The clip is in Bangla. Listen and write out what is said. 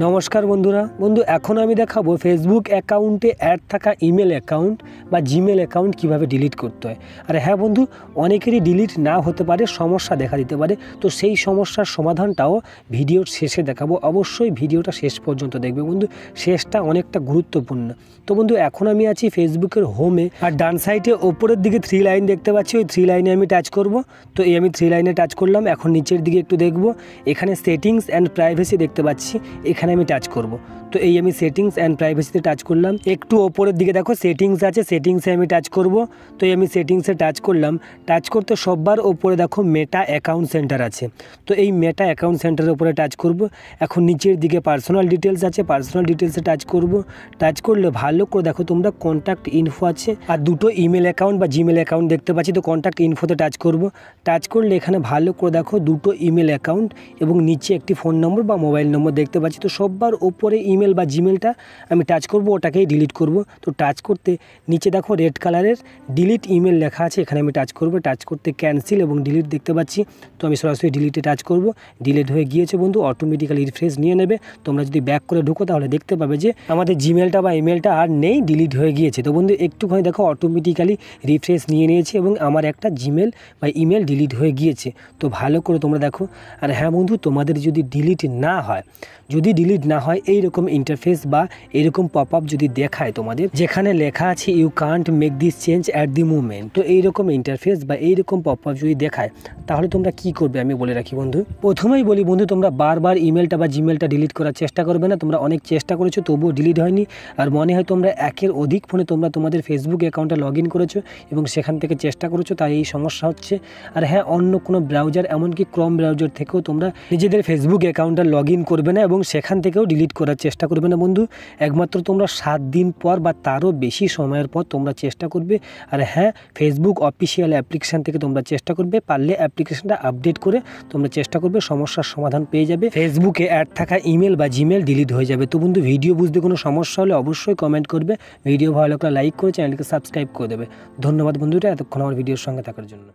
নমস্কার বন্ধু এখন আমি দেখাবো ফেসবুক অ্যাকাউন্টে অ্যাড থাকা ইমেল অ্যাকাউন্ট বা জিমেল অ্যাকাউন্ট কিভাবে ডিলিট করতে হয়। আর হ্যাঁ বন্ধু, অনেকেরই ডিলিট না হতে পারে, সমস্যা দেখা দিতে পারে। তো সেই সমস্যার সমাধানটাও ভিডিওর শেষে দেখাবো। অবশ্যই ভিডিওটা শেষ পর্যন্ত দেখবে বন্ধু, শেষটা অনেকটা গুরুত্বপূর্ণ। তো বন্ধু এখন আমি আছি ফেসবুকের হোমে, আর ডান সাইডে ওপরের দিকে 3 লাইন দেখতে পাচ্ছি, ওই 3 লাইনে আমি টাচ করব। তো এই আমি 3 লাইনে টাচ করলাম। এখন নিচের দিকে একটু দেখব, এখানে সেটিংস অ্যান্ড প্রাইভেসি দেখতে পাচ্ছি, এখানে আমি টাচ করব। তো এই আমি সেটিংস অ্যান্ড প্রাইভেসিতে টাচ করলাম। একটু ওপরের দিকে দেখো সেটিংস আছে, সেটিংসে আমি টাচ করব। তো এই আমি সেটিংসে টাচ করলাম। টাচ করতে সববার ওপরে দেখো মেটা অ্যাকাউন্ট সেন্টার আছে। তো এই মেটা অ্যাকাউন্ট সেন্টারের উপরে টাচ করব। এখন নিচের দিকে পার্সোনাল ডিটেলস আছে, পার্সোনাল ডিটেলসে টাচ করব। টাচ করলে ভালো করে দেখো তোমরা কন্ট্যাক্ট ইনফো আছে, আর দুটো ইমেল অ্যাকাউন্ট বা জিমেল অ্যাকাউন্ট দেখতে পাচ্ছি। তো কন্ট্যাক্ট ইনফোতে টাচ করব। টাচ করলে এখানে ভালো করে দেখো দুটো ইমেল অ্যাকাউন্ট এবং নিচে একটি ফোন নম্বর বা মোবাইল নম্বর দেখতে পাচ্ছি। তো সববার ওপরে ইমেল বা জিমেলটা আমি টাচ করব, ওটাকেই ডিলিট করব। তো টাচ করতে নিচে দেখো রেড কালারের ডিলিট ইমেল লেখা আছে, এখানে আমি টাচ করব। টাচ করতে ক্যান্সেল এবং ডিলিট দেখতে পাচ্ছি। তো আমি সরাসরি ডিলিটে টাচ করব। ডিলিট হয়ে গিয়েছে বন্ধু, অটোমেটিক্যালি রিফ্রেশ নিয়ে নেবে। তোমরা যদি ব্যাক করে ঢুকো তাহলে দেখতে পাবে যে আমাদের জিমেলটা বা ইমেলটা আর নেই, ডিলিট হয়ে গিয়েছে। তো বন্ধু একটুখানি দেখো অটোমেটিক্যালি রিফ্রেশ নিয়ে নিয়েছে এবং আমার একটা জিমেল বা ইমেল ডিলিট হয়ে গিয়েছে। তো ভালো করে তোমরা দেখো। আর হ্যাঁ বন্ধু, তোমাদের যদি ডিলিট না হয়, এইরকম ইন্টারফেস বা এইরকম পপ আপ যদি দেখায় তোমাদের, যেখানে লেখা আছে you can't make this change at the movement, তো এইরকম ইন্টারফেস বা এইরকম পপ আপ যদি দেখায় তাহলে তোমরা কি করবে আমি বলে রাখি বন্ধু। প্রথমেই বলি বন্ধু, তোমরা বারবার ইমেলটা বা জিমেলটা ডিলিট করার চেষ্টা করবে না। তোমরা অনেক চেষ্টা করেছো তবুও ডিলিট হয়নি, আর মনে হয় তোমরা একের অধিক ফোনে তোমরা তোমাদের ফেসবুক অ্যাকাউন্টে লগ ইন করেছো এবং সেখান থেকে চেষ্টা করেছো, তাই এই সমস্যা হচ্ছে। আর হ্যাঁ, অন্য কোনো ব্রাউজার এমনকি ক্রোম ব্রাউজার থেকেও তোমরা নিজেদের ফেসবুক অ্যাকাউন্টে লগ ইন করবে না এবং সেখান থেকেও ডিলিট করার চেষ্টা করবে না বন্ধু। একমাত্র তোমরা 7 দিন পর বা তারও বেশি সময়ের পর তোমরা চেষ্টা করবে। আর হ্যাঁ, ফেসবুক অফিসিয়াল অ্যাপ্লিকেশান থেকে তোমরা চেষ্টা করবে, পারলে অ্যাপ্লিকেশনটা আপডেট করে তোমরা চেষ্টা করবে, সমস্যার সমাধান পেয়ে যাবে। ফেসবুকে অ্যাড থাকা ইমেল বা জিমেল ডিলিট হয়ে যাবে। তো বন্ধু ভিডিও বুঝতে কোনো সমস্যা হলে অবশ্যই কমেন্ট করবে, ভিডিও ভালো লাগলে লাইক করে চ্যানেলকে সাবস্ক্রাইব করে দেবে। ধন্যবাদ বন্ধুরা এতক্ষণ আমার ভিডিওর সঙ্গে থাকার জন্য।